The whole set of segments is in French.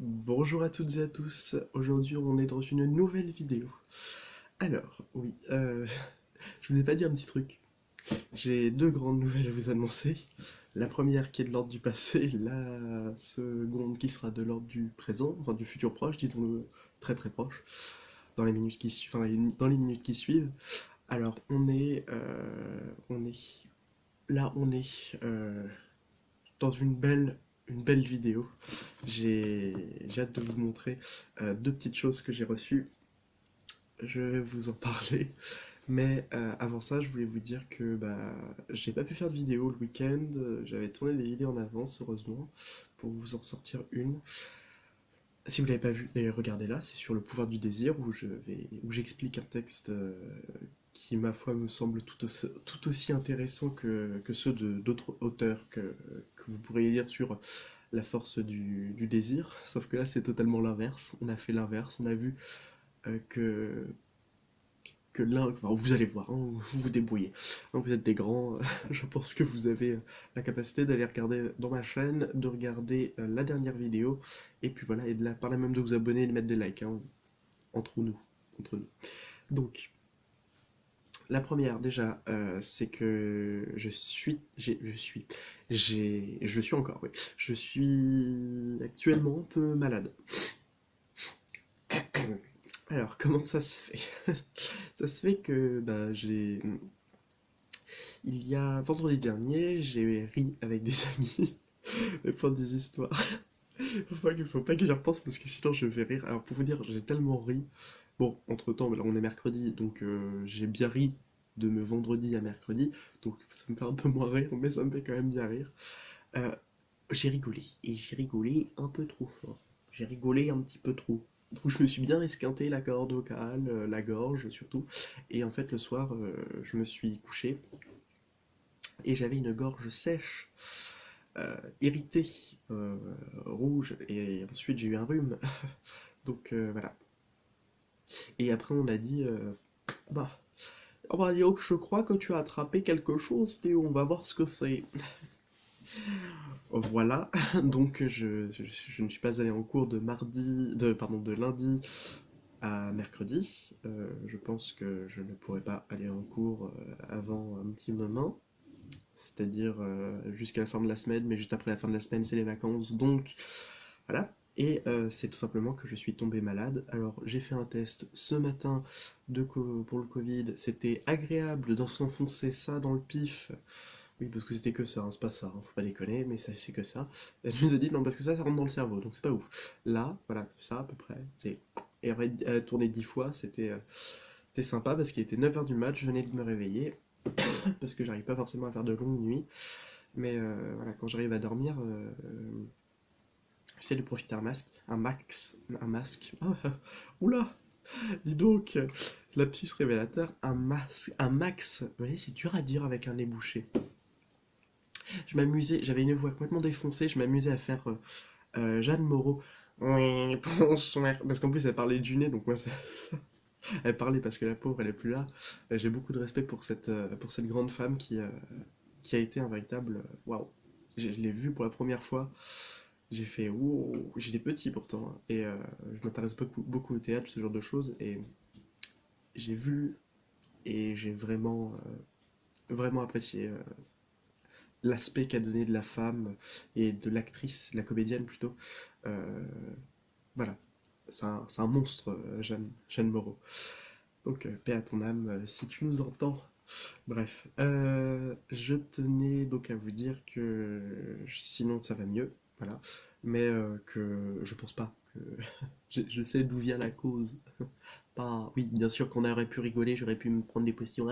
Bonjour à toutes et à tous, aujourd'hui on est dans une nouvelle vidéo. Alors, oui, je vous ai pas dit un petit truc. J'ai deux grandes nouvelles à vous annoncer. La première qui est de l'ordre du passé, la seconde qui sera de l'ordre du présent, enfin du futur proche, disons-le très très proche, dans les minutes qui suivent, enfin dans les minutes qui suivent. Alors on est dans une belle vidéo. J'ai hâte de vous montrer deux petites choses que j'ai reçues. Je vais vous en parler. Mais avant ça, je voulais vous dire que j'ai pas pu faire de vidéo le week-end. J'avais tourné des vidéos en avance, heureusement, pour vous en sortir une. Si vous l'avez pas vu, d'ailleurs regardez-la, c'est sur le pouvoir du désir où j'explique un texte qui, ma foi, me semble tout aussi intéressant que ceux de d'autres auteurs que vous pourriez lire sur la force du désir. Sauf que là, c'est totalement l'inverse. On a fait l'inverse. On a vu euh, que enfin, vous allez voir, hein, vous vous débrouillez. Hein, vous êtes des grands, je pense que vous avez la capacité d'aller regarder dans ma chaîne, de regarder la dernière vidéo, et puis voilà, et par là même de vous abonner et de mettre des likes, hein, entre nous, entre nous. Donc, la première déjà, c'est que je suis encore, oui, je suis actuellement un peu malade. Alors, comment ça se fait? Ça se fait que il y a vendredi dernier, j'ai ri avec des amis, mais pour des histoires. Faut pas que j'y repense parce que sinon je vais rire. Alors pour vous dire, j'ai tellement ri. Bon, entre-temps, là on est mercredi, donc j'ai bien ri de me vendredi à mercredi, donc ça me fait un peu moins rire, mais ça me fait quand même bien rire. Euh, j'ai rigolé, et j'ai rigolé un peu trop fort. J'ai rigolé un petit peu trop. Donc je me suis bien esquinté la corde vocale, la gorge surtout, et en fait le soir, je me suis couché, et j'avais une gorge sèche, irritée, rouge, et ensuite j'ai eu un rhume. Donc voilà. Et après on a dit, bah, oh bah Léo, je crois que tu as attrapé quelque chose, Théo, on va voir ce que c'est. Voilà, donc je ne suis pas allé en cours de lundi à mercredi. Je pense que je ne pourrai pas aller en cours avant un petit moment, c'est-à-dire jusqu'à la fin de la semaine, mais juste après la fin de la semaine, c'est les vacances, donc voilà. Et c'est tout simplement que je suis tombé malade. Alors j'ai fait un test ce matin pour le Covid. C'était agréable d'en s'enfoncer ça dans le pif. Oui, parce que c'était que ça, hein, c'est pas ça, hein, faut pas déconner, mais ça c'est que ça. Elle nous a dit non, parce que ça rentre dans le cerveau, donc c'est pas ouf. Là, voilà, ça à peu près. Et après, tourner 10 fois, c'était sympa parce qu'il était 9 h du match, je venais de me réveiller, parce que j'arrive pas forcément à faire de longues nuits. Mais voilà, quand j'arrive à dormir, j'essaie de profiter un masque. Oh, oula, dis donc, lapsus révélateur, un max. Vous voyez, c'est dur à dire avec un nez bouché. Je m'amusais, j'avais une voix complètement défoncée, je m'amusais à faire Jeanne Moreau. Oui, bonsoir. Parce qu'en plus, elle parlait du nez, donc moi, elle parlait parce que la pauvre, elle est plus là. J'ai beaucoup de respect pour cette grande femme qui a été un véritable. Waouh! Je l'ai vue pour la première fois. J'ai fait wow, j'étais petit pourtant, hein, et je m'intéresse beaucoup au théâtre, ce genre de choses, et j'ai vu et j'ai vraiment apprécié l'aspect qu'a donné de la femme et de l'actrice, la comédienne plutôt. Euh, voilà, c'est un monstre, Jeanne Moreau. Donc, paix à ton âme, si tu nous entends. Bref, je tenais donc à vous dire que sinon ça va mieux, voilà, mais que je pense pas que je sais d'où vient la cause. Pas, oui, bien sûr qu'on aurait pu rigoler, j'aurais pu me prendre des positions.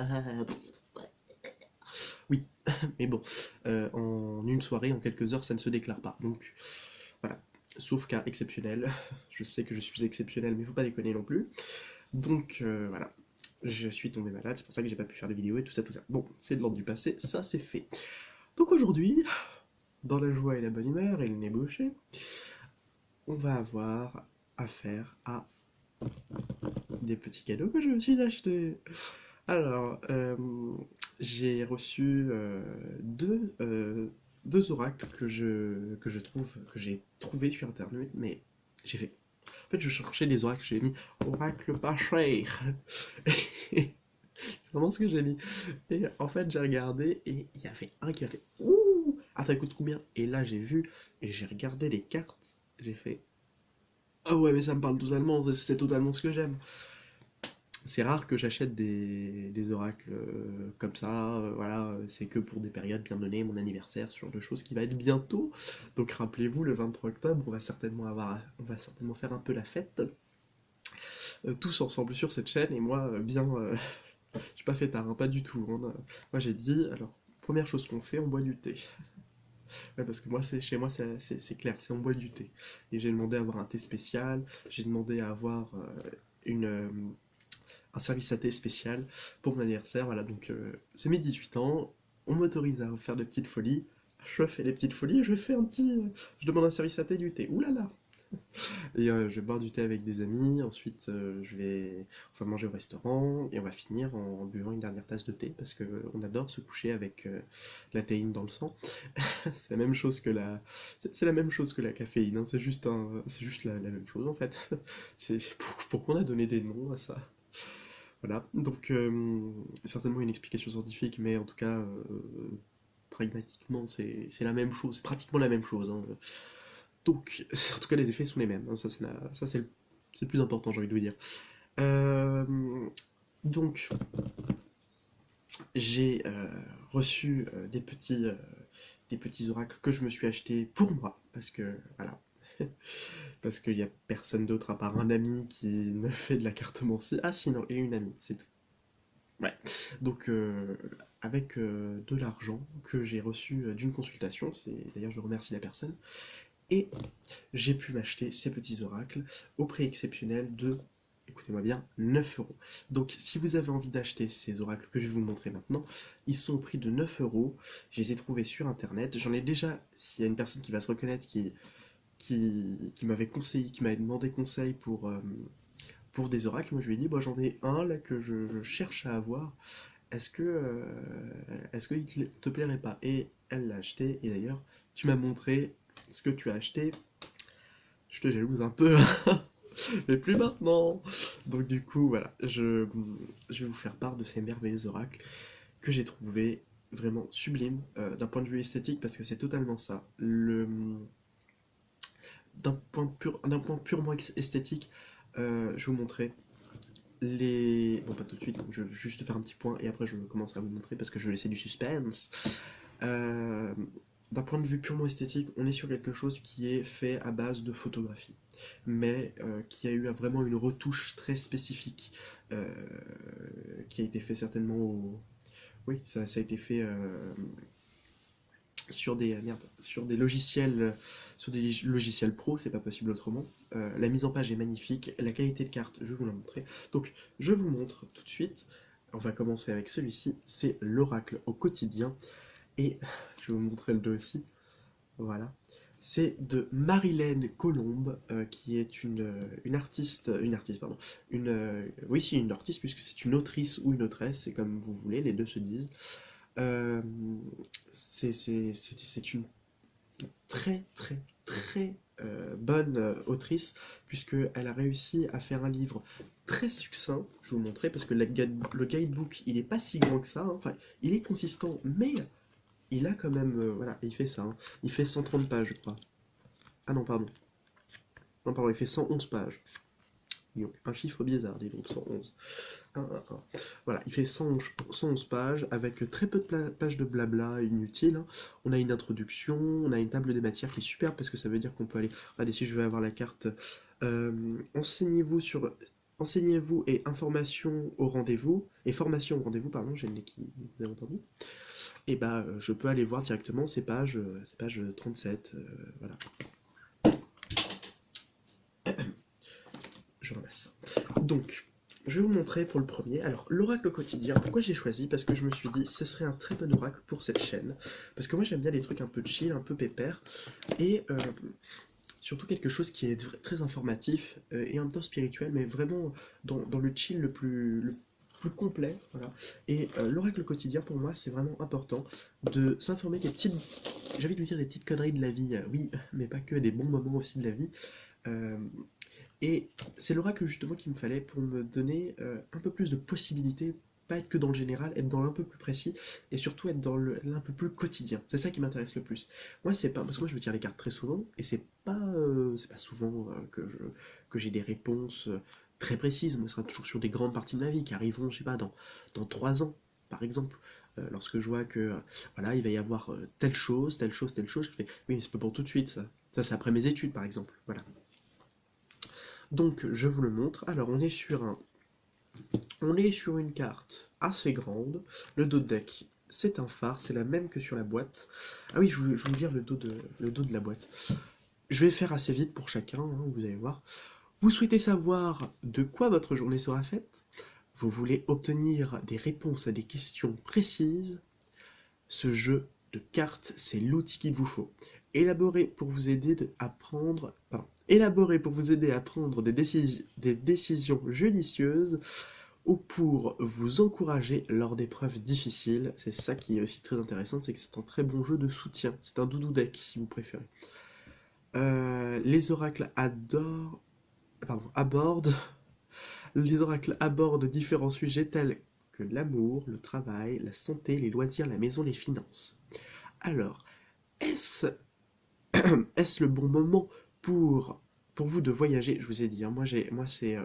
Oui, mais bon, en une soirée, en quelques heures, ça ne se déclare pas. Donc voilà, sauf cas exceptionnel. Je sais que je suis exceptionnel, mais faut pas déconner non plus. Donc voilà, je suis tombé malade, c'est pour ça que j'ai pas pu faire de vidéo et tout ça, tout ça. Bon, c'est de l'ordre du passé, ça c'est fait. Donc aujourd'hui, dans la joie et la bonne humeur et le nez bouché, on va avoir affaire à des petits cadeaux que je me suis achetés. Alors, j'ai reçu deux oracles que j'ai trouvé sur internet, mais J'ai fait. En fait, je cherchais des oracles, j'ai mis oracle pas cher. C'est vraiment ce que j'ai mis. Et en fait, j'ai regardé et il y avait un qui a fait ouh, ah ça coûte combien? Et là, j'ai vu et j'ai regardé les cartes. J'ai fait ah ouais, mais ça me parle totalement, c'est totalement ce que j'aime. C'est rare que j'achète des oracles comme ça, voilà, c'est que pour des périodes bien données, mon anniversaire, ce genre de choses qui va être bientôt. Donc rappelez-vous, le 23 octobre, on va certainement faire un peu la fête, tous ensemble sur cette chaîne, et moi, j'ai pas fait tard, hein, pas du tout, hein. Moi j'ai dit, alors, première chose qu'on fait, on boit du thé. Ouais, parce que moi, chez moi, c'est clair, c'est on boit du thé. Et j'ai demandé à avoir un thé spécial, j'ai demandé à avoir une, un service à thé spécial pour mon anniversaire. Voilà, donc c'est mes 18 ans, on m'autorise à faire de petites folies. Je fais des petites folies, je fais un petit. Je demande un service à thé du thé. Ouh là là! Et je vais boire du thé avec des amis. Ensuite, on va manger au restaurant et on va finir en buvant une dernière tasse de thé parce que on adore se coucher avec la théine dans le sang. C'est la même chose que c'est la même chose que la caféine, hein. C'est juste la même chose en fait. Pourquoi on a donné des noms à ça? Voilà, donc certainement une explication scientifique, mais en tout cas, pragmatiquement, c'est la même chose, c'est pratiquement la même chose, hein. Donc, en tout cas, les effets sont les mêmes, hein. Ça, c'est le plus important, j'ai envie de vous dire. Euh, donc, j'ai reçu des petits oracles que je me suis achetés pour moi, parce que, voilà, parce qu'il n'y a personne d'autre à part un ami qui me fait de la cartomancie. Ah, sinon, et une amie, c'est tout. Ouais. Donc, avec de l'argent que j'ai reçu d'une consultation, d'ailleurs je remercie la personne, et j'ai pu m'acheter ces petits oracles au prix exceptionnel de, écoutez-moi bien, 9 euros. Donc, si vous avez envie d'acheter ces oracles que je vais vous montrer maintenant, ils sont au prix de 9 euros. Je les ai trouvés sur internet. J'en ai déjà, s'il y a une personne qui va se reconnaître, qui m'avait conseillé, qui m'avait demandé conseil pour des oracles, moi je lui ai dit, bah, j'en ai un là que je cherche à avoir. Est-ce qu'il te plairait pas? Et elle l'a acheté, et d'ailleurs, tu m'as montré ce que tu as acheté. Je te jalouse un peu, mais plus maintenant. Donc du coup, voilà, je vais vous faire part de ces merveilleux oracles que j'ai trouvé vraiment sublimes d'un point de vue esthétique, parce que c'est totalement ça. D'un point purement esthétique, je vais vous montrer les... Bon, pas tout de suite, je vais juste faire un petit point et après je commencerai à vous montrer parce que je vais laisser du suspense. Euh, D'un point de vue purement esthétique, on est sur quelque chose qui est fait à base de photographie, mais qui a eu vraiment une retouche très spécifique, euh, qui a été fait certainement au... Oui, ça a été fait sur des logiciels pro, c'est pas possible autrement. La mise en page est magnifique, la qualité de carte, je vais vous la montrer. Donc, je vous montre tout de suite. On va commencer avec celui-ci, c'est l'oracle au quotidien. Et je vais vous montrer le dos aussi. Voilà. C'est de Marilène Colombe, qui est une artiste, pardon, oui, si, une artiste, puisque c'est une autrice ou une autresse, c'est comme vous voulez, les deux se disent. Euh, c'est une très très très bonne autrice, puisqu'elle a réussi à faire un livre très succinct, je vais vous montrer, parce que le guidebook, il est pas si grand que ça, hein. Enfin, il est consistant, mais il a quand même, voilà, il fait ça, hein. Il fait 130 pages, je crois. Ah non, pardon. Non, pardon, il fait 111 pages. Donc, un chiffre bizarre, dis donc, 111. 1, 1, 1. Voilà, il fait 111 pages avec très peu de pages de blabla inutiles, hein. On a une introduction, on a une table des matières qui est superbe parce que ça veut dire qu'on peut aller. Regardez, si je vais avoir la carte. euh, Enseignez-vous sur. Enseignez-vous et information au rendez-vous. Et formation au rendez-vous, pardon, j'ai le nez qui. Vous avez entendu? Et bah, je peux aller voir directement ces pages 37. Voilà, je ramasse. Donc, je vais vous montrer pour le premier. Alors, l'oracle quotidien, pourquoi j'ai choisi? Parce que je me suis dit, ce serait un très bon oracle pour cette chaîne. Parce que moi, j'aime bien les trucs un peu chill, un peu pépère. Et surtout quelque chose qui est très informatif et en même temps spirituel, mais vraiment dans le chill le plus complet. Voilà. Et l'oracle quotidien, pour moi, c'est vraiment important de s'informer des petites... J'ai envie de vous dire des petites conneries de la vie, oui, mais pas que, des bons moments aussi de la vie. Euh, et c'est l'oracle justement qu'il me fallait pour me donner un peu plus de possibilités, pas être que dans le général, être dans l'un peu plus précis, et surtout être dans l'un peu plus quotidien. C'est ça qui m'intéresse le plus. Moi, c'est pas parce que moi je me tire les cartes très souvent, et c'est pas souvent que j'ai des réponses très précises. Moi, ce sera toujours sur des grandes parties de ma vie qui arriveront, je sais pas, dans 3 ans, par exemple. Lorsque je vois que voilà, il va y avoir telle chose, telle chose, telle chose, je fais oui, mais c'est pas pour tout de suite ça. Ça, c'est après mes études, par exemple. Voilà. Donc, je vous le montre. Alors, on est sur une carte assez grande. Le dos de deck, c'est un phare, c'est la même que sur la boîte. Ah oui, je vais vous lire le dos de la boîte. Je vais faire assez vite pour chacun, hein, vous allez voir. Vous souhaitez savoir de quoi votre journée sera faite? Vous voulez obtenir des réponses à des questions précises? Ce jeu de cartes, c'est l'outil qu'il vous faut. Élaboré pour vous aider à prendre des décisions judicieuses ou pour vous encourager lors d'épreuves difficiles. C'est ça qui est aussi très intéressant, c'est que c'est un très bon jeu de soutien. C'est un doudou deck si vous préférez. Les oracles abordent les oracles abordent différents sujets tels que l'amour, le travail, la santé, les loisirs, la maison, les finances. Alors, est-ce est-ce le bon moment pour, pour vous de voyager? Je vous ai dit, hein, moi c'est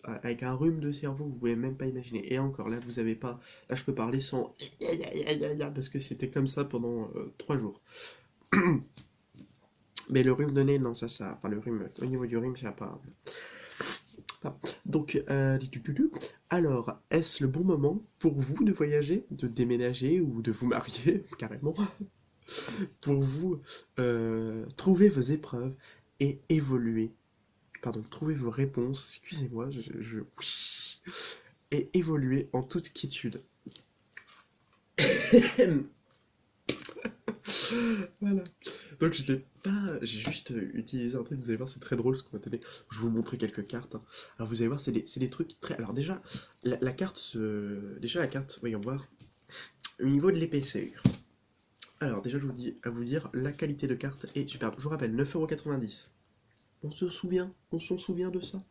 avec un rhume de cerveau, vous pouvez même pas imaginer. Et encore, là, vous avez pas, là, je peux parler sans parce que c'était comme ça pendant 3 jours. Mais le rhume de nez, non, enfin le rhume, au niveau du rhume, ça va pas. Ah. Donc, alors, est-ce le bon moment pour vous de voyager, de déménager ou de vous marier, carrément, pour vous trouver vos épreuves et évoluer, pardon, trouver vos réponses, excusez-moi, et évoluer en toute quiétude. Voilà. Donc je l'ai pas, j'ai juste utilisé un truc, vous allez voir, c'est très drôle ce qu'on va donner. Je vais vous montrer quelques cartes, hein. Alors vous allez voir, c'est des trucs très... Alors déjà, la carte Déjà la carte, voyons voir, au niveau de l'épaisseur. Alors déjà, je vous dis, à vous dire, la qualité de carte est superbe. Je vous rappelle, 9,90 €. On s'en souvient de ça?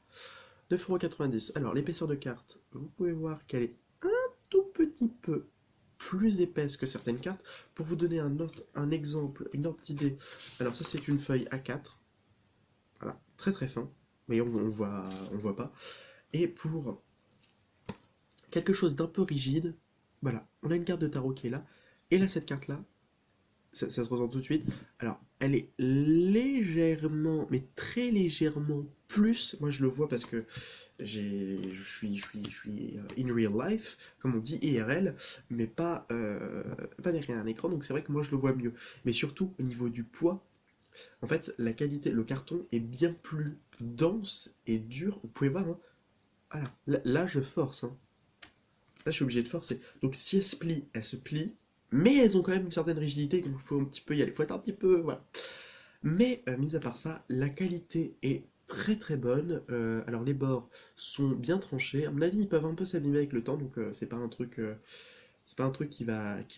9,90 €. Alors, l'épaisseur de carte, vous pouvez voir qu'elle est un tout petit peu plus épaisse que certaines cartes. Pour vous donner un exemple, une ordre d'idée, alors ça c'est une feuille A4, voilà, très très fin, mais on voit pas. Et pour quelque chose d'un peu rigide, voilà, on a une carte de tarot qui est là, et là cette carte là, ça se ressent tout de suite. Alors, elle est légèrement, mais très légèrement plus. Moi, je le vois parce que je suis in real life, comme on dit IRL, mais pas derrière un écran. Donc, c'est vrai que moi, je le vois mieux. Mais surtout, au niveau du poids, en fait, la qualité, le carton est bien plus dense et dur. Vous pouvez voir, hein. Voilà. Là, je force, hein. Là, je suis obligé de forcer. Donc, si elles se plient, elles se plient. Mais elles ont quand même une certaine rigidité, donc il faut un petit peu y aller. Il faut être un petit peu. Voilà. Mais, mis à part ça, la qualité est très très bonne. Alors, les bords sont bien tranchés. À mon avis, ils peuvent un peu s'abîmer avec le temps, donc c'est pas un truc qui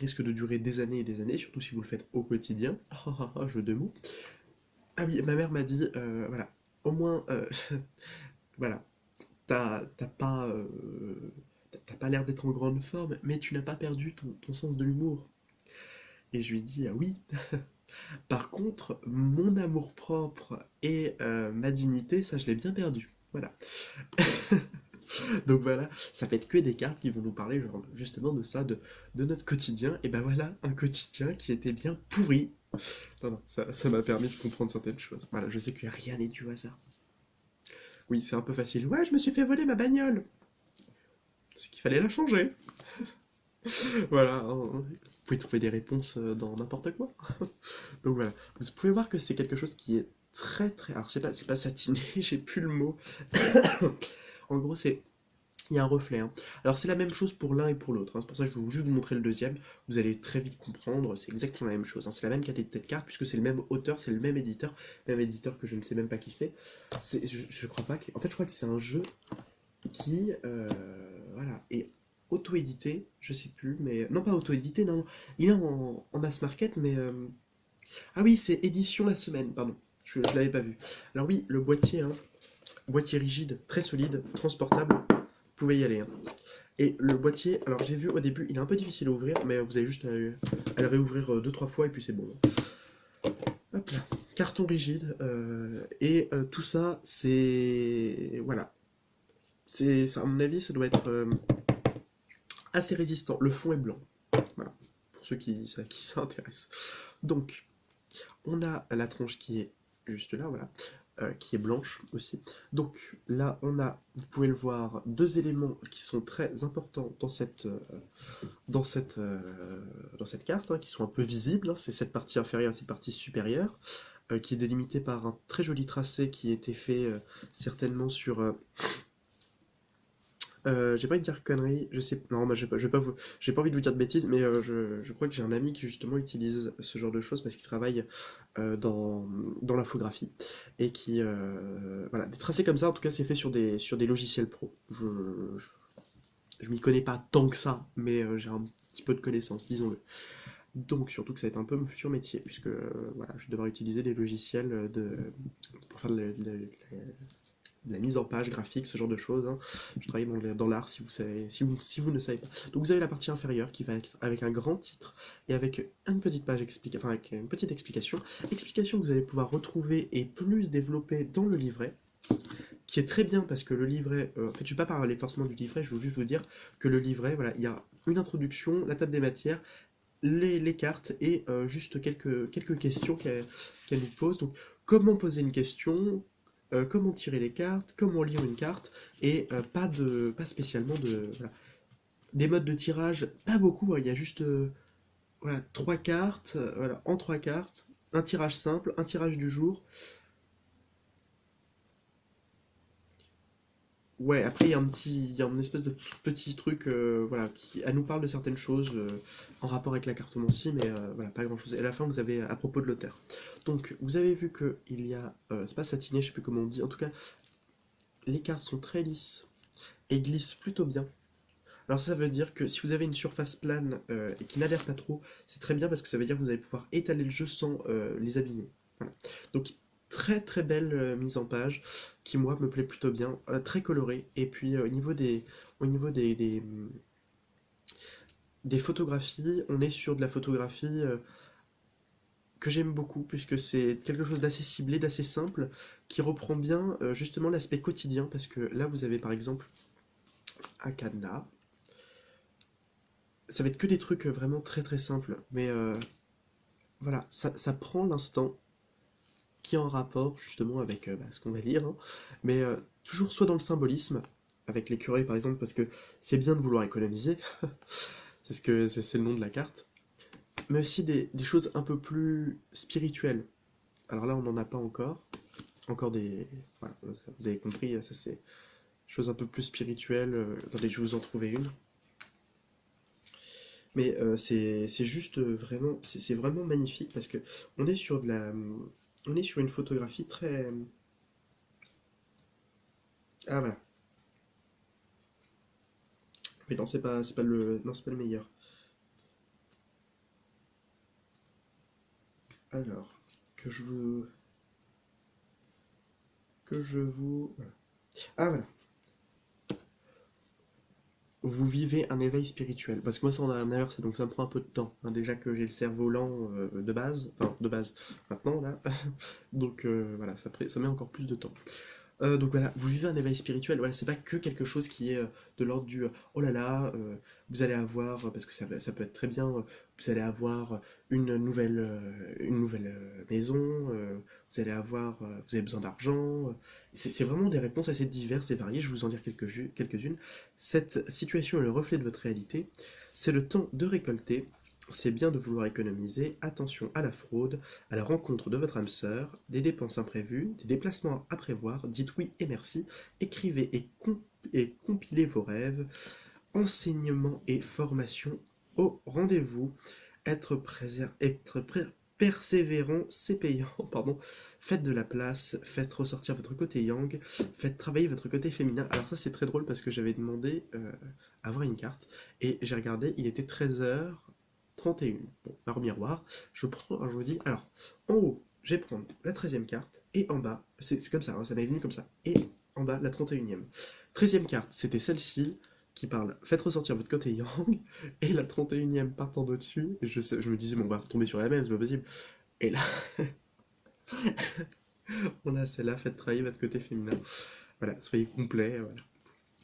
risque de durer des années et des années, surtout si vous le faites au quotidien. Jeu de mots. Ah oui, ma mère m'a dit, voilà, au moins, voilà, t'as pas, t'as pas l'air d'être en grande forme, mais tu n'as pas perdu ton sens de l'humour. Et je lui dis, ah oui, par contre, mon amour-propre et ma dignité, ça je l'ai bien perdu. Voilà. Donc voilà, ça peut être que des cartes qui vont nous parler genre, justement de ça, de notre quotidien. Et ben voilà, un quotidien qui était bien pourri. Non, non, ça m'a permis de comprendre certaines choses. Voilà, je sais que rien n'est dû au hasard. Oui, c'est un peu facile. Ouais, je me suis fait voler ma bagnole. C'est qu'il fallait la changer. Voilà, hein, vous pouvez trouver des réponses dans n'importe quoi. Donc voilà, vous pouvez voir que c'est quelque chose qui est très très... Alors je sais pas, c'est pas satiné, j'ai plus le mot. En gros, il y a un reflet, hein. Alors c'est la même chose pour l'un et pour l'autre, hein. C'est pour ça que je vais juste vous montrer le deuxième. Vous allez très vite comprendre, c'est exactement la même chose, hein. C'est la même qualité de carte, puisque c'est le même auteur, c'est le même éditeur que je ne sais même pas qui c'est. Je crois pas que... En fait, je crois que c'est un jeu qui voilà, est auto-édité, je sais plus, mais... Non, pas auto-édité, non, non. Il est en mass market, mais... Ah oui, c'est édition la semaine, pardon. Je l'avais pas vu. Alors oui, le boîtier, hein, boîtier rigide, très solide, transportable, vous pouvez y aller, hein. Et le boîtier, alors j'ai vu au début, il est un peu difficile à ouvrir, mais vous avez juste à le réouvrir deux trois fois et puis c'est bon. Hop là. Carton rigide, tout ça, c'est... Voilà. À mon avis, ça doit être assez résistant. Le fond est blanc. Voilà. Pour ceux qui s'intéressent. Donc, on a la tranche qui est juste là, voilà, qui est blanche aussi. Donc là, vous pouvez le voir, deux éléments qui sont très importants dans cette, euh, dans cette carte, hein, qui sont un peu visibles, hein. C'est cette partie inférieure et cette partie supérieure, qui est délimitée par un très joli tracé qui a été fait certainement sur j'ai pas envie de dire conneries, je sais, non, bah, j'ai pas envie de vous dire de bêtises, mais je crois que j'ai un ami qui justement utilise ce genre de choses parce qu'il travaille dans l'infographie et voilà, des tracés comme ça, en tout cas, c'est fait sur des logiciels pro. Je m'y connais pas tant que ça, mais j'ai un petit peu de connaissances, disons-le. Donc, surtout que ça va être un peu mon futur métier, puisque voilà, je vais devoir utiliser des logiciels pour faire de la mise en page graphique, ce genre de choses, hein. Je travaille dans l'art, si vous savez, si vous ne savez pas. Donc vous avez la partie inférieure qui va être avec un grand titre et avec une petite page enfin avec une petite explication. Explication que vous allez pouvoir retrouver et plus développer dans le livret, qui est très bien parce que le livret, en fait je ne vais pas parler forcément du livret, je veux juste vous dire que le livret, voilà, il y a une introduction, la table des matières, les cartes et juste quelques questions qu'elle nous pose. Donc, comment poser une question, comment tirer les cartes, comment lire une carte, et pas spécialement de. Voilà. Des modes de tirage, pas beaucoup, hein. Il y a juste voilà, trois cartes, voilà, en trois cartes, un tirage simple, un tirage du jour. Ouais, après il y a un espèce de petit truc, voilà, qui elle nous parle de certaines choses en rapport avec la cartomancie, mais voilà, pas grand-chose. Et à la fin, vous avez à propos de l'auteur. Donc, vous avez vu que il y a, c'est pas satiné, je sais plus comment on dit. En tout cas, les cartes sont très lisses et glissent plutôt bien. Alors ça veut dire que si vous avez une surface plane et qui n'adhère pas trop, c'est très bien parce que ça veut dire que vous allez pouvoir étaler le jeu sans les abîmer. Voilà. Donc très très belle mise en page qui moi me plaît plutôt bien, très colorée. Et puis au niveau des photographies, on est sur de la photographie que j'aime beaucoup puisque c'est quelque chose d'assez ciblé, d'assez simple, qui reprend bien justement l'aspect quotidien parce que là vous avez par exemple un cadenas. Ça va être que des trucs vraiment très très simples, mais voilà, ça prend l'instant qui est en rapport justement avec ce qu'on va lire, hein, mais toujours soit dans le symbolisme, avec l'écureuil par exemple, parce que c'est bien de vouloir économiser, c'est le nom de la carte, mais aussi des choses un peu plus spirituelles. Alors là, on n'en a pas encore des... Voilà, vous avez compris, ça c'est des choses un peu plus spirituelles. Attendez, je vais vous en trouver une. Mais c'est juste vraiment, c'est vraiment magnifique parce que on est sur de la, on est sur une photographie très, ah voilà, mais non c'est pas le, non c'est pas le meilleur. Alors que je vous, voilà. Ah voilà, vous vivez un éveil spirituel parce que moi c'est en inverse donc ça me prend un peu de temps, hein. Déjà que j'ai le cerveau lent de base, enfin de base maintenant là, donc voilà ça met encore plus de temps. Donc voilà, vous vivez un éveil spirituel. Voilà, c'est pas que quelque chose qui est de l'ordre du oh là là, vous allez avoir, parce que ça peut être très bien, vous allez avoir une nouvelle maison, vous allez avoir, vous avez besoin d'argent. C'est vraiment des réponses assez diverses et variées. Je vais vous en dire quelques-unes. Cette situation est le reflet de votre réalité. C'est le temps de récolter. C'est bien de vouloir économiser, attention à la fraude, à la rencontre de votre âme sœur, des dépenses imprévues, des déplacements à prévoir, dites oui et merci, écrivez et compilez vos rêves, enseignement et formation au rendez-vous, persévérant, c'est payant, pardon, faites de la place, faites ressortir votre côté yang, faites travailler votre côté féminin. Alors ça c'est très drôle parce que j'avais demandé à avoir une carte et j'ai regardé, il était 13h31. Bon, par miroir, je prends, je vous dis, alors, en haut, je vais prendre la 13e carte, et en bas, c'est comme ça, hein, ça m'est venu comme ça, et en bas, la 31e. 13e carte, c'était celle-ci, qui parle « Faites ressortir votre côté yang », et la 31e partant d'au-dessus, et je me disais « Bon, on va retomber sur la même, c'est pas possible ». Et là, on a celle-là « Faites travailler votre côté féminin ». Voilà, soyez complet, voilà.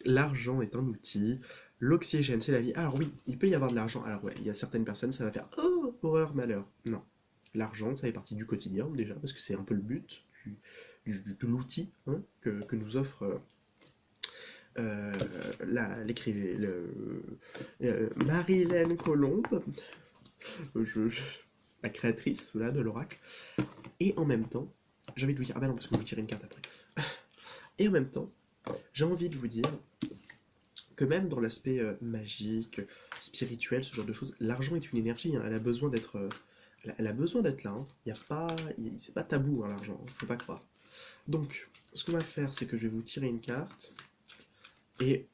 L'argent est un outil, l'oxygène c'est la vie. Alors oui, il peut y avoir de l'argent, alors ouais, il y a certaines personnes, ça va faire « Oh, horreur, malheur ». Non, l'argent, ça fait partie du quotidien déjà, parce que c'est un peu le but de l'outil hein, que nous offre Marie-Hélène Colombe, la créatrice là, de l'oracle. Et en même temps, j'ai envie de vous dire, ah bah non, parce que je vous tirer une carte après. Et en même temps, j'ai envie de vous dire que même dans l'aspect magique, spirituel, ce genre de choses, l'argent est une énergie, hein, elle a besoin d'être elle a besoin d'être là, hein. Il y a pas, c'est pas tabou hein, l'argent, hein, faut pas croire. Donc, ce qu'on va faire, c'est que je vais vous tirer une carte, et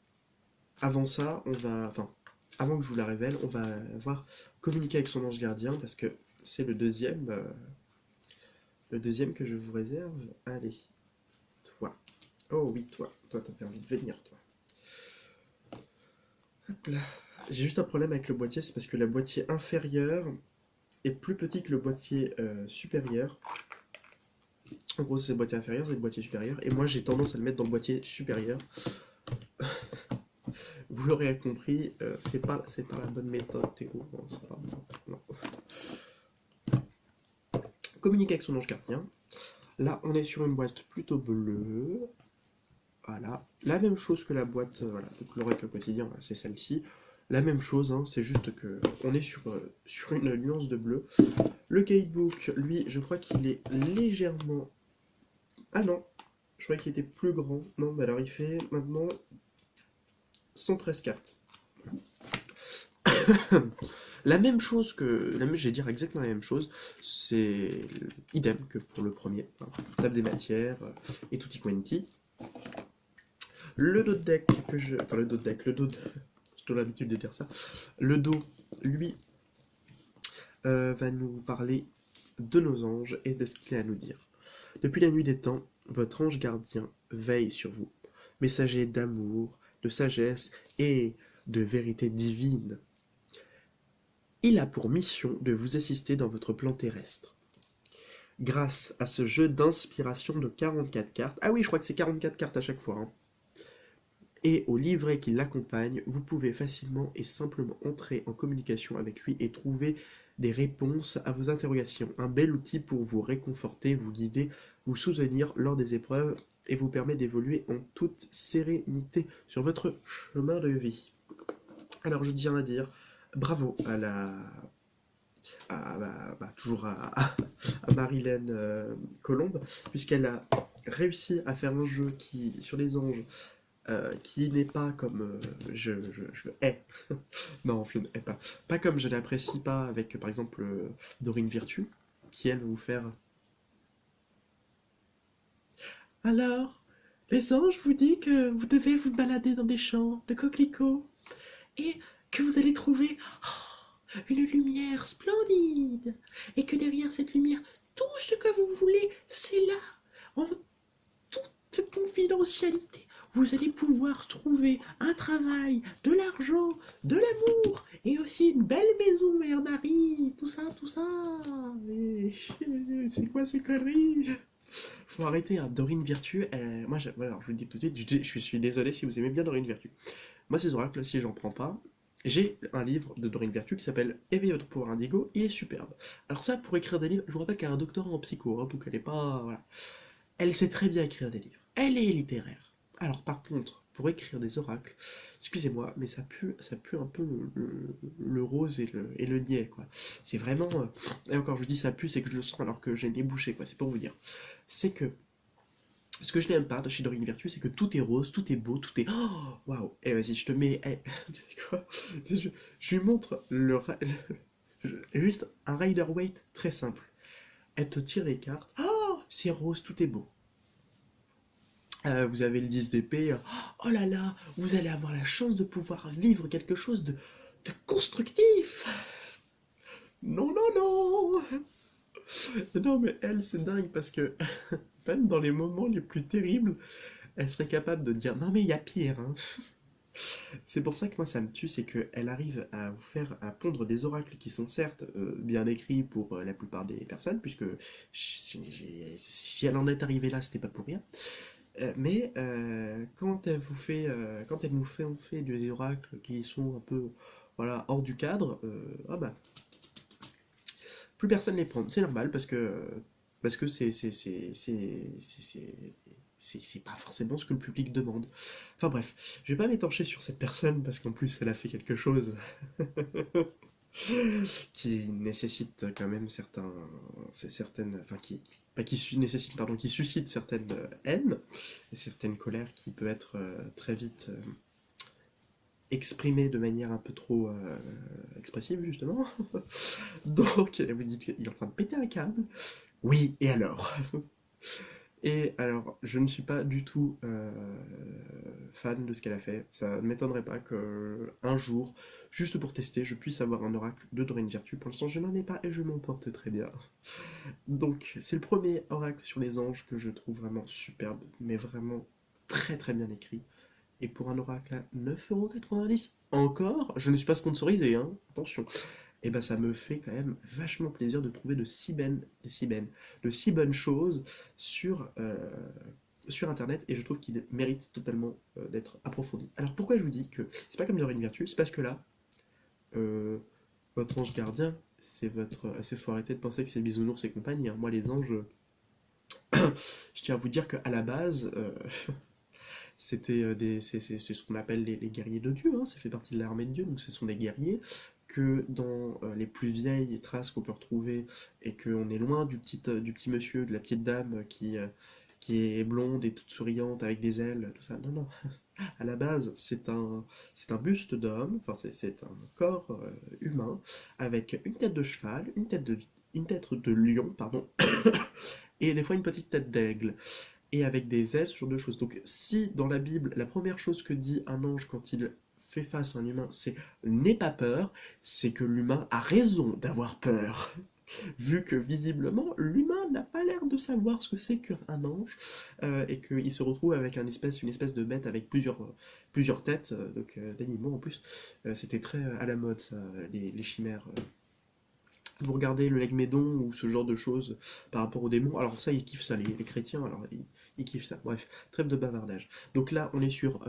avant ça, enfin, avant que je vous la révèle, on va voir communiquer avec son ange gardien, parce que c'est le deuxième que je vous réserve. Allez, toi. Oh oui, toi t'as fait envie de venir, toi. Hop là. J'ai juste un problème avec le boîtier, c'est parce que le boîtier inférieur est plus petit que le boîtier supérieur. En gros, c'est le boîtier inférieur, c'est le boîtier supérieur, et moi j'ai tendance à le mettre dans le boîtier supérieur. Vous l'aurez compris, c'est pas la bonne méthode, Théo. Non, c'est pas non. Communiquer avec son ange gardien. Là, on est sur une boîte plutôt bleue. Voilà. La même chose que la boîte voilà, de l'oracle quotidien, voilà, c'est celle-ci. La même chose, hein, c'est juste que on est sur une nuance de bleu. Le gatebook, lui, je crois qu'il est légèrement... Ah non, je croyais qu'il était plus grand. Non, mais alors il fait maintenant 113 cartes. La même chose que... Je vais dire exactement la même chose. C'est idem que pour le premier. Hein. Table des matières et tutti quanti. Le dos de deck que je... Enfin le dos de deck, le dos de... J'ai l'habitude de dire ça. Le dos, lui, va nous parler de nos anges et de ce qu'il a à nous dire. Depuis la nuit des temps, votre ange gardien veille sur vous, messager d'amour, de sagesse et de vérité divine. Il a pour mission de vous assister dans votre plan terrestre. Grâce à ce jeu d'inspiration de 44 cartes, ah oui, je crois que c'est 44 cartes à chaque fois, hein, et au livret qui l'accompagne, vous pouvez facilement et simplement entrer en communication avec lui et trouver des réponses à vos interrogations. Un bel outil pour vous réconforter, vous guider, vous soutenir lors des épreuves et vous permet d'évoluer en toute sérénité sur votre chemin de vie. Alors je tiens à dire bravo toujours à Marie-Hélène Colombe, puisqu'elle a réussi à faire un jeu qui, sur les anges, qui n'est pas comme je hais. Non, je ne hais pas. Pas comme je n'apprécie pas avec, par exemple, Dorine Virtue, qui, elle, va vous faire... Alors, les anges vous disent que vous devez vous balader dans des champs de coquelicots et que vous allez trouver une lumière splendide et que derrière cette lumière, tout ce que vous voulez, c'est là, en toute confidentialité. Vous allez pouvoir trouver un travail, de l'argent, de l'amour, et aussi une belle maison, Mère Marie, tout ça, tout ça. Mais c'est quoi ces conneries? Faut arrêter, hein. Dorine Virtue, moi, alors, je vous le dis tout de suite, je suis désolé si vous aimez bien Dorine Virtue. Moi, ces oracles, si j'en prends pas, j'ai un livre de Dorine Virtue qui s'appelle Éveillez votre pouvoir indigo, il est superbe. Alors ça, pour écrire des livres, je vous rappelle qu'elle a un doctorat en psycho, hein, donc elle est pas... Voilà. Elle sait très bien écrire des livres. Elle est littéraire. Alors par contre, pour écrire des oracles, excusez-moi, mais ça pue un peu le rose et le niais, quoi. C'est vraiment... Et encore, je vous dis ça pue, c'est que je le sens alors que j'ai les bouchées, quoi. C'est pour vous dire. C'est que... Ce que je n'aime pas de chez Dorine Virtue, c'est que tout est rose, tout est beau, tout est... Oh, waouh. Eh, vas-y, je te mets... tu sais quoi, je lui montre juste un Rider-Waite très simple. Elle te tire les cartes. Oh, c'est rose, tout est beau. Vous avez le 10 d'épée. Oh là là, vous allez avoir la chance de pouvoir vivre quelque chose de constructif. Non, non, non. Non, mais elle, c'est dingue parce que même dans les moments les plus terribles, elle serait capable de dire non, mais il y a pire, hein. C'est pour ça que moi ça me tue, c'est qu'elle arrive à vous faire à pondre des oracles qui sont certes bien écrits pour la plupart des personnes, puisque si elle en est arrivée là, c'était pas pour rien. Mais quand elle nous fait des oracles qui sont un peu voilà, hors du cadre, ah bah, plus personne les prend. C'est normal parce que c'est pas forcément ce que le public demande. Enfin bref, je vais pas m'étancher sur cette personne parce qu'en plus elle a fait quelque chose qui nécessite quand même certaines, enfin pas nécessite, pardon, qui suscite certaines haines et certaines colères qui peut être très vite exprimée de manière un peu trop expressive justement. Donc vous dites qu'il est en train de péter un câble. Oui, et alors? Et alors, je ne suis pas du tout fan de ce qu'elle a fait. Ça ne m'étonnerait pas que un jour, juste pour tester, je puisse avoir un oracle de Dorine Virtue. Pour l'instant, je n'en ai pas et je m'en porte très bien. Donc, c'est le premier oracle sur les anges que je trouve vraiment superbe, mais vraiment très très bien écrit. Et pour un oracle à 9,90 € encore, je ne suis pas sponsorisé, hein, attention. Et ben ça me fait quand même vachement plaisir de trouver de si bonnes choses sur, sur internet et je trouve qu'il mérite totalement d'être approfondi. Alors pourquoi je vous dis que c'est pas comme Dorine Virtue, c'est parce que là, euh, votre ange gardien, c'est votre. Faut arrêter de penser que c'est bisounours et compagnie, hein. Moi les anges, je tiens à vous dire qu'à la base, c'était c'est ce qu'on appelle les guerriers de Dieu, hein, ça fait partie de l'armée de Dieu, donc ce sont des guerriers que dans les plus vieilles traces qu'on peut retrouver et qu'on est loin du petit monsieur, de la petite dame qui est blonde et toute souriante avec des ailes, tout ça. Non, non. À la base, c'est un buste d'homme, enfin c'est un corps humain avec une tête de cheval, une tête de lion, pardon, et des fois une petite tête d'aigle et avec des ailes, ce genre de choses. Donc si dans la Bible, la première chose que dit un ange quand il fait face à un humain, c'est n'aie pas peur, c'est que l'humain a raison d'avoir peur. Vu que visiblement, l'humain n'a pas l'air de savoir ce que c'est qu'un ange, et qu'il se retrouve avec une espèce de bête avec plusieurs têtes, d'animaux en plus. C'était très à la mode, ça, les chimères. Vous regardez le Legmédon ou ce genre de choses par rapport aux démons, alors ça ils kiffent ça, les chrétiens, alors ils kiffent ça. Bref, trêve de bavardage. Donc là on est sur,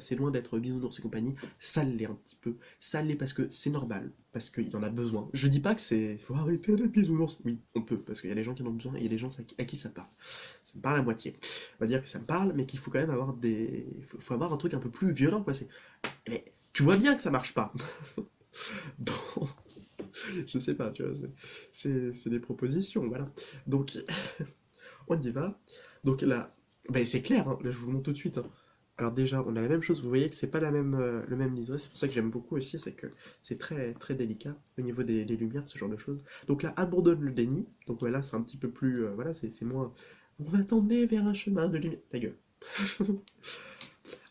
c'est loin d'être bisounours et compagnie, ça l'est un petit peu, ça l'est parce que c'est normal, parce qu'il y en a besoin. Je dis pas que c'est, faut arrêter les bisounours, oui on peut, parce qu'il y a des gens qui en ont besoin et il y a des gens à qui ça parle. Ça me parle à moitié. On va dire que ça me parle, mais qu'il faut quand même avoir faut avoir un truc un peu plus violent quoi, c'est, mais tu vois bien que ça marche pas. Bon, je sais pas, tu vois, c'est des propositions, voilà. Donc, on y va. Donc là, ben, c'est clair, hein, là je vous le montre tout de suite, hein. Alors déjà, on a la même chose, vous voyez que c'est pas le même liseré, c'est pour ça que j'aime beaucoup aussi, c'est que c'est très très délicat au niveau des lumières, ce genre de choses. Donc là, abandonne le déni, donc voilà, c'est un petit peu plus, voilà, c'est moins, on va t'emmener vers un chemin de lumière, ta gueule.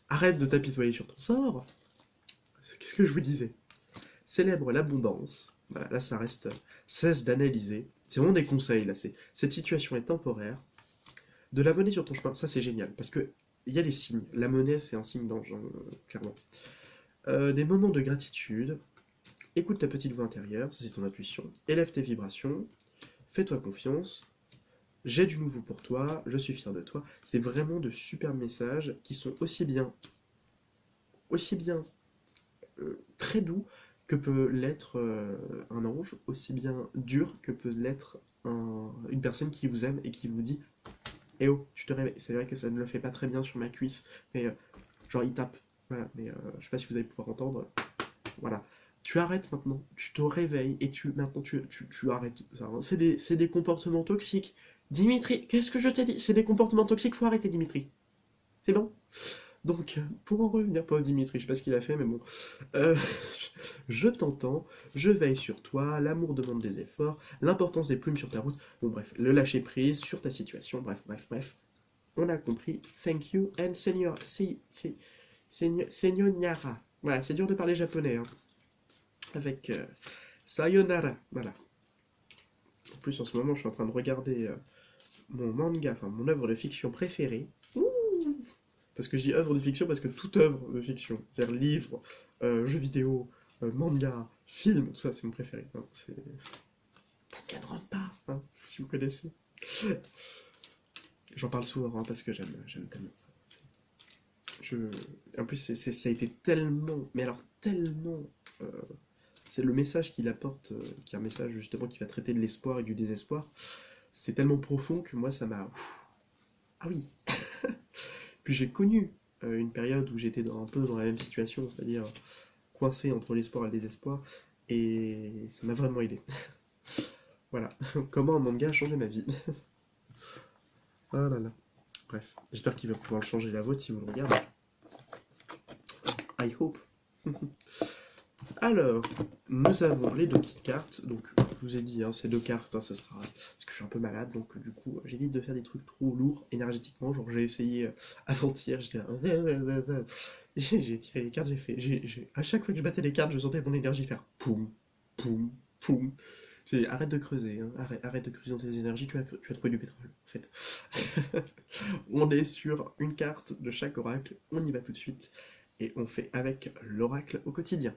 Arrête de t'apitoyer sur ton sort, qu'est-ce que je vous disais? Célèbre l'abondance. Voilà, là, ça reste. Cesse d'analyser. C'est vraiment des conseils, là. Cette situation est temporaire. De la monnaie sur ton chemin, ça c'est génial. Parce que il y a les signes. La monnaie, c'est un signe d'ange, hein, clairement. Des moments de gratitude. Écoute ta petite voix intérieure, ça c'est ton intuition. Élève tes vibrations. Fais-toi confiance. J'ai du nouveau pour toi. Je suis fier de toi. C'est vraiment de super messages qui sont aussi bien très doux que peut l'être un ange, aussi bien dur que peut l'être une personne qui vous aime et qui vous dit eh oh, tu te réveilles. C'est vrai que ça ne le fait pas très bien sur ma cuisse, mais genre il tape. Voilà, mais je sais pas si vous allez pouvoir entendre. Voilà. Tu arrêtes maintenant, tu te réveilles et maintenant tu arrêtes ça, hein. C'est des comportements toxiques. Dimitri, qu'est-ce que je t'ai dit? C'est des comportements toxiques, faut arrêter, Dimitri. C'est bon? Donc, pour en revenir pas au Dimitri, je sais pas ce qu'il a fait, mais bon. Euh, je t'entends, je veille sur toi, l'amour demande des efforts, l'importance des plumes sur ta route. Bon, bref, le lâcher prise sur ta situation, bref. On a compris. Thank you and senior. Senyonyara. Voilà, c'est dur de parler japonais, hein. Avec sayonara. Voilà. En plus, en ce moment, je suis en train de regarder mon manga, enfin mon œuvre de fiction préférée. Ouh. Parce que je dis œuvre de fiction parce que toute œuvre de fiction, c'est-à-dire livre, jeux vidéo, manga, film, tout ça, c'est mon préféré. Hein, c'est Danganronpa, hein, si vous connaissez. J'en parle souvent hein, parce que j'aime tellement ça. Je... En plus, ça a été tellement, mais alors tellement. euh, c'est le message qu'il apporte, qui est un message justement qui va traiter de l'espoir et du désespoir. C'est tellement profond que moi, ça m'a. Ah oui. Puis j'ai connu une période où j'étais un peu dans la même situation, c'est-à-dire coincé entre l'espoir et le désespoir, et ça m'a vraiment aidé. Voilà. Comment un manga a changé ma vie. Oh là là. Bref, j'espère qu'il va pouvoir le changer la vôtre si vous le regardez. I hope. Alors, nous avons les deux petites cartes. Donc, je vous ai dit, hein, ces deux cartes, hein, ce sera. Parce que je suis un peu malade, donc du coup, j'évite de faire des trucs trop lourds énergétiquement. Genre, j'ai essayé avant-hier, j'étais là. J'ai tiré les cartes, j'ai fait. À chaque fois que je battais les cartes, je sentais mon énergie faire poum, poum, poum. C'est arrête de creuser, hein. Arrête de creuser dans tes énergies, tu as trouvé du pétrole, en fait. On est sur une carte de chaque oracle, on y va tout de suite, et on fait avec l'oracle au quotidien.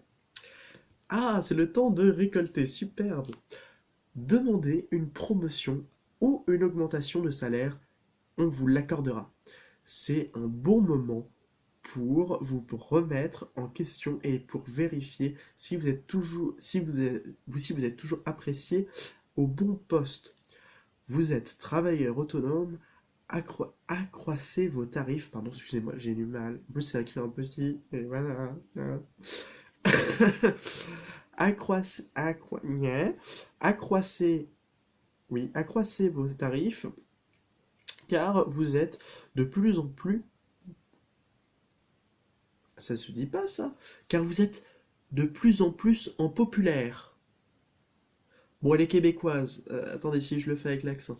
Ah, c'est le temps de récolter, superbe. Demandez une promotion ou une augmentation de salaire, on vous l'accordera. C'est un bon moment pour vous remettre en question et pour vérifier si vous êtes toujours, si vous êtes toujours apprécié au bon poste. Vous êtes travailleur autonome, accroissez vos tarifs. Pardon, excusez-moi, j'ai du mal. En plus, c'est écrit en petit, et voilà. Accroissez, oui, accroissez vos tarifs, car vous êtes de plus en plus, ça se dit pas ça, car vous êtes de plus en plus en populaire. Bon, elle est québécoise, attendez si je le fais avec l'accent.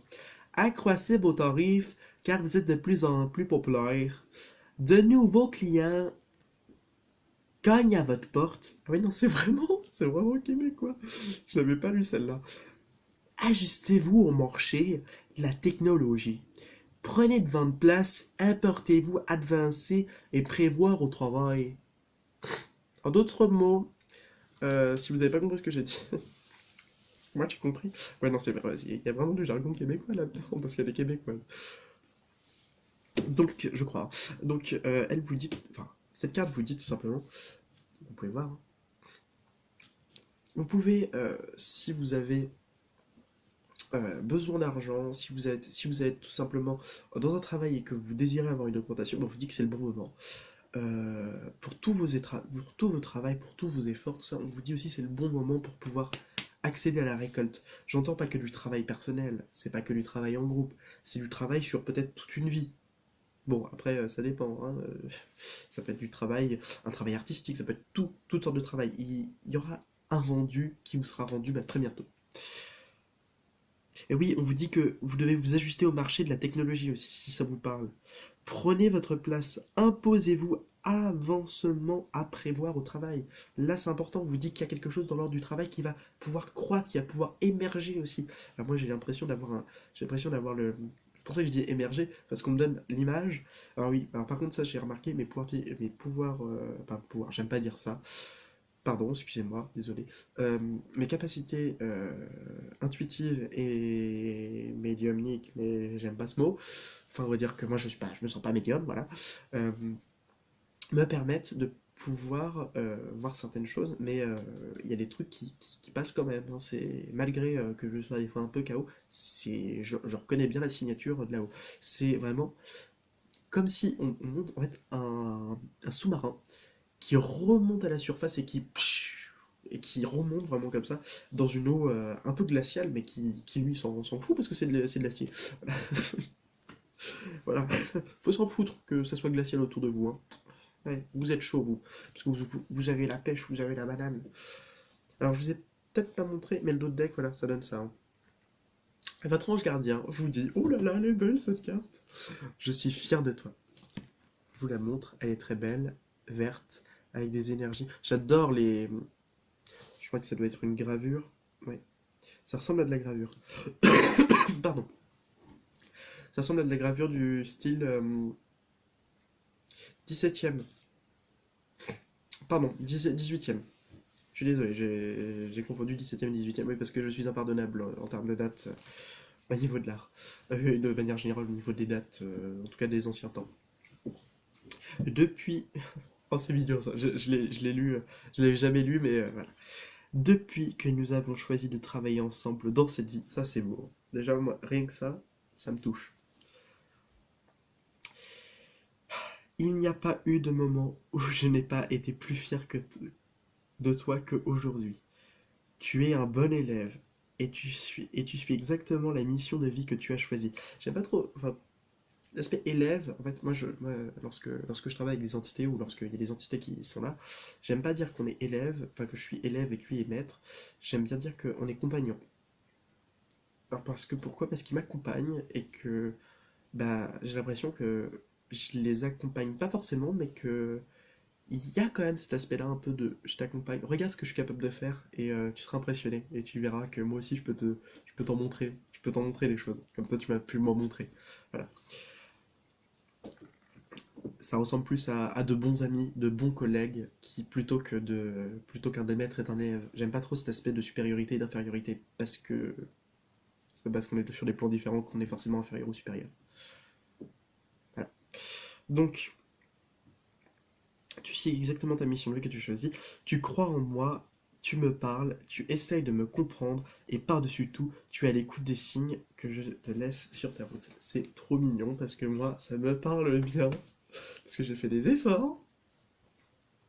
Accroissez vos tarifs, car vous êtes de plus en plus populaire. De nouveaux clients cognent à votre porte. Ah oui, non, c'est vraiment québécois. Je l'avais pas lu celle-là. Ajustez-vous au marché de la technologie. Prenez de votre place, importez-vous, avancez et prévoir au travail. En d'autres mots, si vous n'avez pas compris ce que j'ai dit, moi j'ai compris. Ouais, non, c'est vrai, il y a vraiment du jargon québécois là-dedans, parce qu'elle est québécoise. Donc, je crois. Donc, elle vous dit, enfin, cette carte vous dit tout simplement, vous pouvez voir, hein. Vous pouvez, si vous avez besoin d'argent, si vous êtes tout simplement dans un travail et que vous désirez avoir une augmentation, on vous dit que c'est le bon moment. Pour pour tout vos travail, pour tous vos efforts, tout ça, on vous dit aussi c'est le bon moment pour pouvoir accéder à la récolte. J'entends pas que du travail personnel, c'est pas que du travail en groupe, c'est du travail sur peut-être toute une vie. Bon, après, ça dépend, hein, ça peut être du travail, un travail artistique, ça peut être toutes sortes de travail. Il y aura un rendu qui vous sera rendu très bientôt. Et oui, on vous dit que vous devez vous ajuster au marché de la technologie aussi, si ça vous parle. Prenez votre place, imposez-vous avancement à prévoir au travail. Là, c'est important, on vous dit qu'il y a quelque chose dans l'ordre du travail qui va pouvoir croître, qui va pouvoir émerger aussi. Alors moi, j'ai l'impression d'avoir le... C'est pour ça que je dis émerger, parce qu'on me donne l'image. Alors oui, alors par contre, ça, j'ai remarqué, pas pouvoirs, j'aime pas dire ça. Pardon, excusez-moi, désolé. Mes capacités intuitives et médiumniques, mais j'aime pas ce mot. Enfin, on va dire que moi je me sens pas médium, voilà. euh, Me permettent de pouvoir voir certaines choses, mais il y a des trucs qui passent quand même, hein. C'est malgré que je sois des fois un peu KO, je reconnais bien la signature de là-haut. C'est vraiment comme si on monte en fait un sous-marin qui remonte à la surface et qui remonte vraiment comme ça dans une eau un peu glaciale, mais qui lui s'en fout parce que c'est de l'acier. Voilà. Voilà. Faut s'en foutre que ça soit glacial autour de vous, hein. Ouais, vous êtes chaud, vous. Parce que vous avez la pêche, vous avez la banane. Alors, je vous ai peut-être pas montré, mais le dos de deck, voilà, ça donne ça, hein. Votre ange gardien vous dit: oh là là, elle est belle cette carte. Je suis fier de toi. Je vous la montre, elle est très belle, verte, avec des énergies. J'adore les. Je crois que ça doit être une gravure. Ouais. Ça ressemble à de la gravure. Pardon. Ça ressemble à de la gravure du style 17e. Pardon, 18e. Je suis désolé, j'ai confondu 17e et 18e, oui, parce que je suis impardonnable en termes de date au niveau de l'art. De manière générale, au niveau des dates, en tout cas des anciens temps. Depuis. Oh, c'est mignon ça, je l'ai lu, je l'avais jamais lu, mais voilà. Depuis que nous avons choisi de travailler ensemble dans cette vie, ça c'est beau. Déjà, moi, rien que ça me touche. Il n'y a pas eu de moment où je n'ai pas été plus fier de toi qu'aujourd'hui. Tu es un bon élève et tu suis exactement la mission de vie que tu as choisie. J'aime pas trop, enfin, l'aspect élève. En fait, moi, lorsque je travaille avec des entités ou lorsqu'il y a des entités qui sont là, j'aime pas dire qu'on est élève, enfin que je suis élève et que lui est maître. J'aime bien dire qu'on est compagnon. Alors parce que pourquoi? Parce qu'il m'accompagne et que bah j'ai l'impression que je les accompagne pas forcément, mais que il y a quand même cet aspect-là un peu de je t'accompagne, regarde ce que je suis capable de faire et tu seras impressionné et tu verras que moi aussi je peux t'en montrer, je peux t'en montrer les choses comme toi tu m'as pu m'en montrer. Voilà. Ça ressemble plus à de bons amis, de bons collègues qui plutôt qu'un des maîtres et un élève. J'aime pas trop cet aspect de supériorité et d'infériorité parce que c'est pas parce qu'on est sur des plans différents qu'on est forcément inférieur ou supérieur. Voilà. Donc tu sais exactement ta mission de vie que tu choisis, tu crois en moi, tu me parles, tu essayes de me comprendre, et par-dessus tout, tu es à l'écoute des signes que je te laisse sur ta route. C'est trop mignon parce que moi, ça me parle bien, parce que j'ai fait des efforts,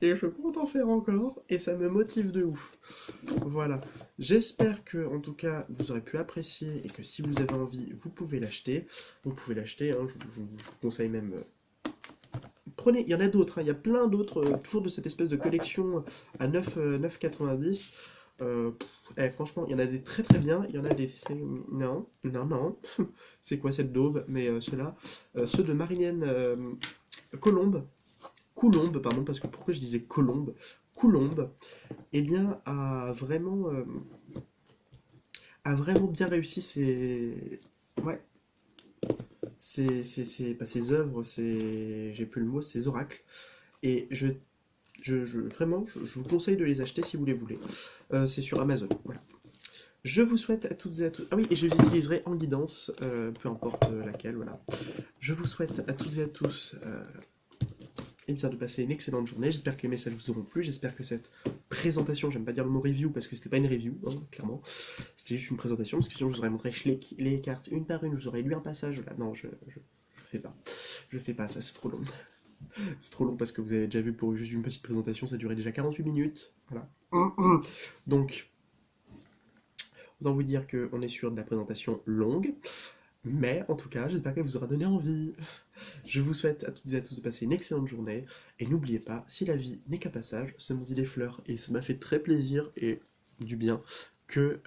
et je compte en faire encore, et ça me motive de ouf. Voilà. J'espère que, en tout cas, vous aurez pu apprécier, et que si vous avez envie, vous pouvez l'acheter. Vous pouvez l'acheter, hein, je vous conseille même prenez, il y en a d'autres, hein, il y a plein d'autres, toujours de cette espèce de collection à 9,90. Franchement, il y en a des très très bien, il y en a des. Non, non, non. C'est quoi cette daube? Mais ceux-là, ceux de Marilyn Colombe, Coulombe, pardon, parce que pourquoi je disais Colombe? Coulombe, eh bien, a vraiment bien réussi ses. Ouais, pas ses œuvres, j'ai plus le mot, ses oracles. Et vraiment, je vous conseille de les acheter si vous les voulez. C'est sur Amazon. Voilà. Je vous souhaite à toutes et à tous. Ah oui, et je les utiliserai en guidance, peu importe laquelle. Voilà. Je vous souhaite à toutes et à tous eh bien, de passer une excellente journée. J'espère que les messages vous auront plu. J'espère que cette présentation, j'aime pas dire le mot review parce que c'était pas une review, hein, clairement. C'était juste une présentation parce que sinon je vous aurais montré les cartes une par une. Je vous aurais lu un passage. Voilà. Non, je fais pas. Je fais pas ça, c'est trop long. C'est trop long parce que vous avez déjà vu pour juste une petite présentation, ça durait déjà 48 minutes. Voilà. Donc, autant vous dire qu'on est sur de la présentation longue. Mais en tout cas, j'espère qu'elle vous aura donné envie. Je vous souhaite à toutes et à tous de passer une excellente journée. Et n'oubliez pas, si la vie n'est qu'un passage, semons-y des fleurs. Et ça m'a fait très plaisir et du bien que,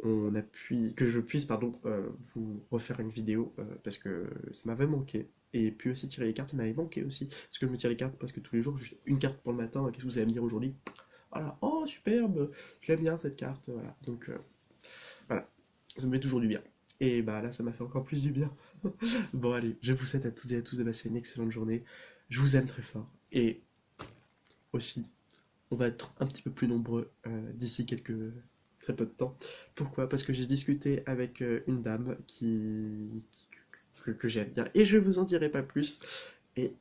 que je puisse vous refaire une vidéo parce que ça m'avait manqué. Et puis aussi tirer les cartes, ça m'avait manqué aussi. Parce que je me tire les cartes parce que tous les jours, juste une carte pour le matin. Qu'est-ce que vous allez me dire aujourd'hui? Voilà, oh superbe, j'aime bien cette carte. Voilà, donc voilà, ça me fait toujours du bien. Et bah là, ça m'a fait encore plus du bien. Bon, allez, je vous souhaite à toutes et à tous de passer une excellente journée. Je vous aime très fort. Et aussi, on va être un petit peu plus nombreux d'ici très peu de temps. Pourquoi? Parce que j'ai discuté avec une dame que j'aime bien. Et je vous en dirai pas plus. Et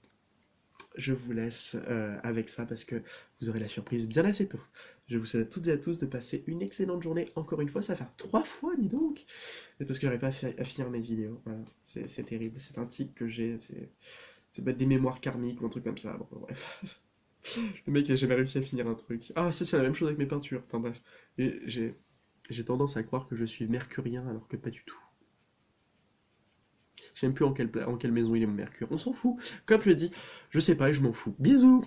je vous laisse avec ça parce que vous aurez la surprise bien assez tôt. Je vous souhaite à toutes et à tous de passer une excellente journée. Encore une fois, ça va faire 3 fois, dis donc. C'est parce que j'arrive pas à finir mes vidéos. Voilà, c'est terrible. C'est un tic que j'ai. C'est peut-être des mémoires karmiques ou un truc comme ça. Bon, bref. Le mec a jamais réussi à finir un truc. Ah, c'est la même chose avec mes peintures. Enfin bref. Et j'ai tendance à croire que je suis mercurien alors que pas du tout. Je sais même plus en quelle maison il est mon Mercure. On s'en fout. Comme je dis, je sais pas et je m'en fous. Bisous!